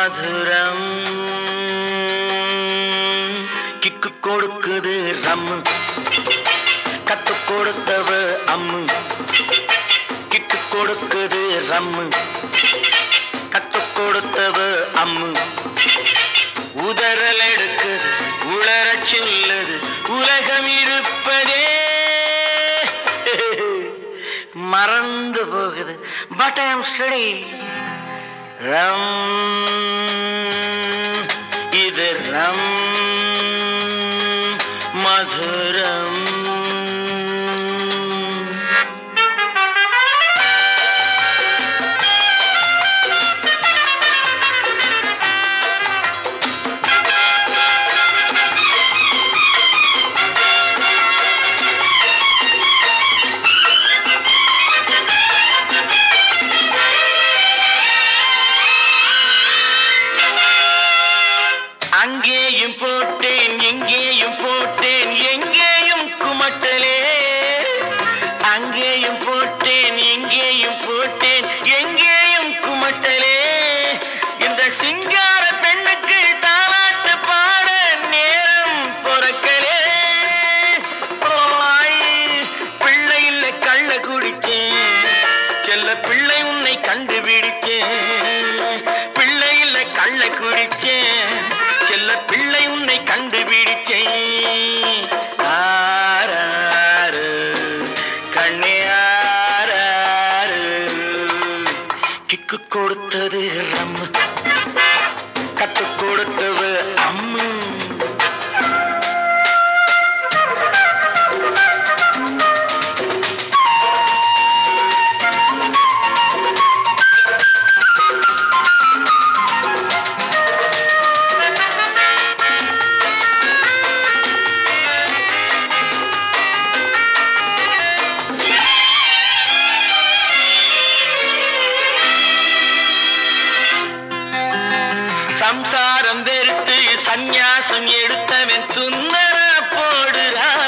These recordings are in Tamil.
மதுரம் கிக்கு கொடுக்குது ரம்மு கத்து கொடுத்தவ அம்மு கிக்கு கொடுக்குது ரம்மு கத்து கொடுத்தவ அம்மு உதறல் எடுக்குது உளரச் சொல்லுது உலகம் இருப்பதே மறந்து போகுது பட் ஐ அம் ஸ்டடி ரம் இது ரம் மதுரம் அங்கேயும் போட்டேன் எங்கேயும் போட்டேன் எங்கேயும் குமட்டலே அங்கேயும் போட்டேன் எங்கேயும் போட்டேன் எங்கேயும் குமட்டலே இந்த சிங்கார பெண்ணுக்கு தாலாட்டு பாட நேரம் பொறக்கலே பிள்ளை இல்லை கள்ள குடிச்சேன் செல்ல பிள்ளை உன்னை கண்டுபிடிச்சேன் பிள்ளை இல்லை கள்ள குடிச்சேன் செல்ல பிள்ளை உன்னை கண்டுபிடிச்சேன் ஆராரு கண்ணே ஆராரு கிக்கு கொடுத்தது ரம்மு கத்து கொடுத்தது அம்மு சம்சாரம் வெறுத்து சந்நியாசம் எடுத்தவன் துன்னர போடுறான்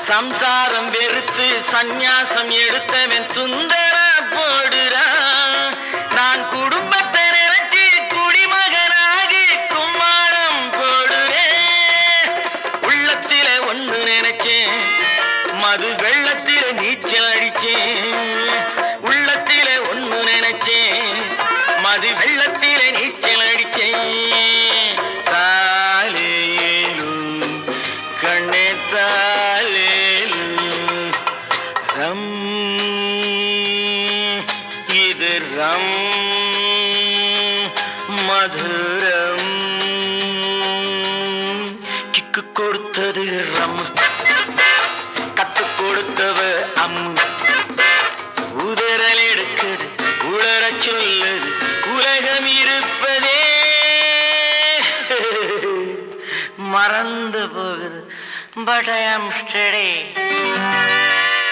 சம்சாரம் வெறுத்து சந்நியாசம் எடுத்தவன் துந்தர போடுறான் நான் குடும்பத்தை நினைச்சு குடிமகனாகி கும்மாளம் போடுவேன் உள்ளத்தில ஒண்ணு நினைச்சேன் மது வெள்ளத்தில நீச்சல் அடிச்சேன் உள்ளத்தில ஒண்ணு நினைச்சேன் மது வெள்ளத்தில நீச்சல் அடிச்சேன் தாலேலு கண்ணே தாலேலு ரம் இது ரம் மதுரம் கிக்கு கொடுத்தது ரம் கத்து கொடுத்தவ அம்மு உதறல் எடுக்குது உளரச் சொல்லுது உலகம் இருப்பதே மறந்து போகுது பட் ஐ அம் ஸ்டடி